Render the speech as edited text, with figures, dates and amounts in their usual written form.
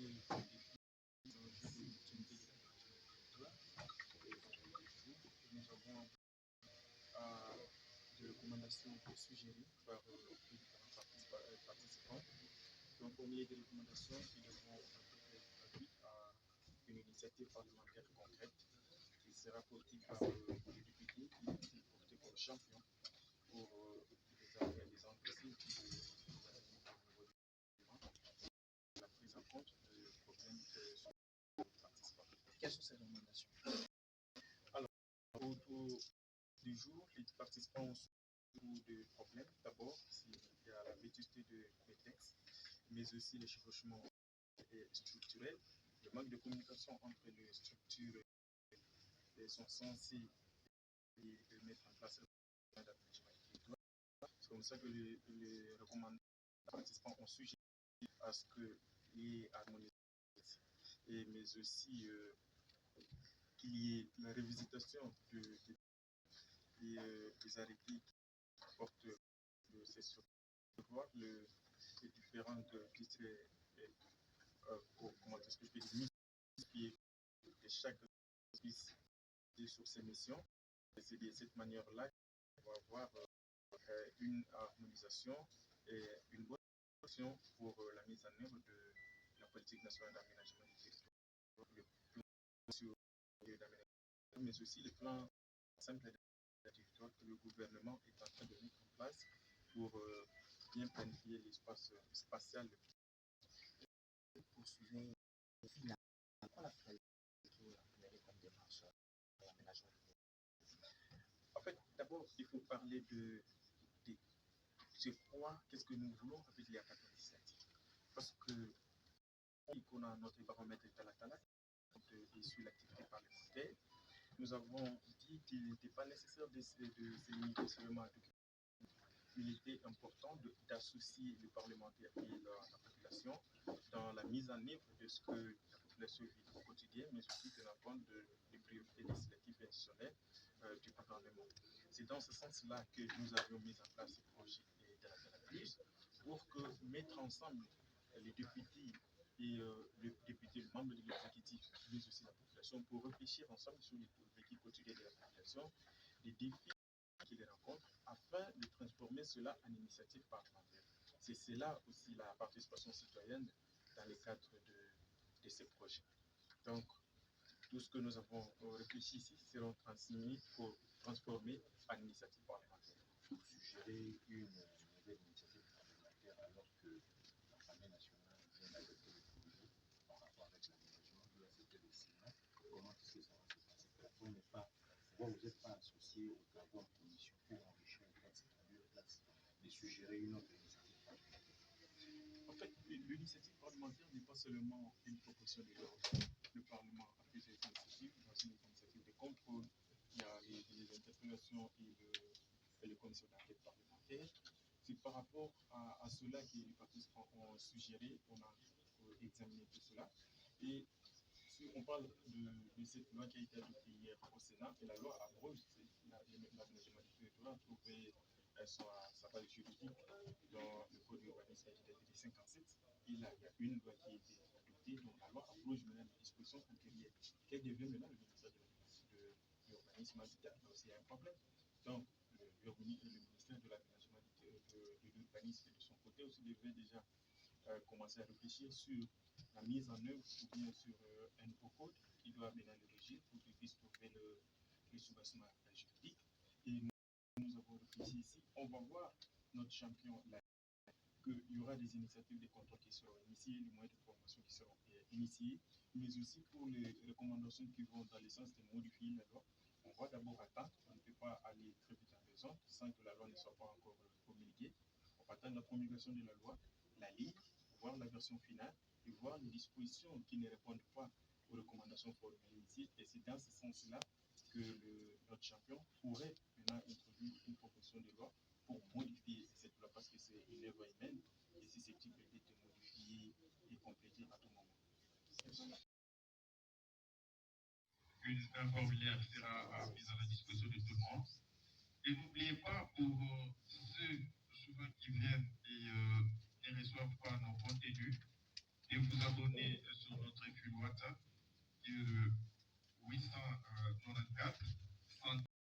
l'opportunité de la territoire. Nous avons des recommandations suggérées par les différents participants. Donc, au milieu des recommandations qui devront être traduites à une initiative parlementaire concrète qui sera portée par les députés qui ont été portés comme champions pour les entreprises qui la prise en compte des problèmes des participants. Quelles sont ces recommandations? Alors, autour du jour, les participants ont beaucoup de problèmes. D'abord, il y a la vétusté des textes, mais aussi les chevauchements structurels, le manque de communication entre les structures qui sont censées de mettre en place d'aménagement du territoire. C'est comme ça que les recommandants participants ont suggéré à ce qu'il y ait harmonisation, mais aussi qu'il y ait la révisitation des arrêtés qui portent ces sur les différentes comment est-ce que je peux dire, que chaque puisse sur ses missions. C'est de cette manière-là qu'on va avoir une harmonisation et une bonne action pour la mise en œuvre de la politique nationale d'aménagement du territoire, le plan sur d'aménagement, mais aussi le plan simple du territoire que le gouvernement est en train de mettre en place pour bien planifier l'espace spatial. Poursuivez la finalité comme démarche à l'aménagement. En fait, d'abord, il faut parler de c'est quoi, qu'est-ce que nous voulons avec les 97. Parce que qu'on a notre baromètre Talatala, et sur l'activité parlementaire, nous avons dit qu'il n'était pas nécessaire de se limiter seulement à deux. Il était important d'associer les parlementaires et la population dans la mise en œuvre de ce que la population vit au quotidien, mais aussi tenant compte des priorités législatives et institutionnelles du gouvernement. C'est dans ce sens-là que nous avions mis en place ce projet de la plus pour que mettre ensemble les députés et les députés membres de l'exécutif, mais aussi la population, pour réfléchir ensemble sur les vécus quotidiens de la population, les défis qui les rencontrent, afin de transformer cela en initiative parlementaire. C'est cela aussi la participation citoyenne dans le cadre de ces projets. Donc, tout ce que nous avons réfléchi ici sera transmis pour transformer en initiative parlementaire. Vous suggérez une nouvelle initiative parlementaire alors que l'Assemblée nationale vient d'adopter le projet en rapport avec l'aménagement de la cité du Sénat. Comment est-ce que ça va se passer? Pourquoi vous n'êtes pas associé aux travaux en commission pour enrichir le texte, mais suggérer une autre initiative parlementaire? En fait, l'initiative parlementaire n'est pas seulement une proposition de loi. Le Parlement a plusieurs initiatives. Dans une initiative de contrôle, il y a les interpellations et les commissions d'enquête parlementaire. C'est par rapport à cela que les participants ont suggéré, on a examiné tout cela. Et si on parle de cette loi qui a été adoptée hier au Sénat, et la loi abroge l'aménagement du territoire, trouvé sa base juridique dans le code urbanisme qui date de 57. Il y a une loi qui a été adoptée, donc la loi abroge maintenant les dispositions pour qu'elle devienne maintenant le ministère de l'urbanisme habitat. Donc il y a un problème. Donc le ministère de l'aménagement de l'urbanisme de son côté aussi devrait déjà commencer à réfléchir sur la mise en œuvre ou bien sur un nouveau code qui doit maintenant le régir pour qu'il puisse trouver le soubassement juridique. Et nous avons réfléchi ici, on va voir notre champion là, qu'il y aura des initiatives de contrôle qui seront initiées, les moyens de formation qui seront initiés, mais aussi pour les recommandations qui vont dans le sens de modifier la loi. On va d'abord attendre, on ne peut pas aller très vite en raison sans que la loi ne soit pas encore promulguée. On va attendre la promulgation de la loi, la lire, voir la version finale et voir les dispositions qui ne répondent pas aux recommandations formulées ici. Et c'est dans ce sens-là que notre champion pourrait maintenant introduire une proposition de loi pour modifier cette loi parce que c'est une œuvre humaine et susceptible d'être modifiée et complétée à tout moment. Un formulaire sera mis à la disposition de tout le monde. Et n'oubliez pas, pour ceux souvent qui viennent et ne reçoivent pas nos comptes élus, de vous abonner sur notre fil WhatsApp qui est le 894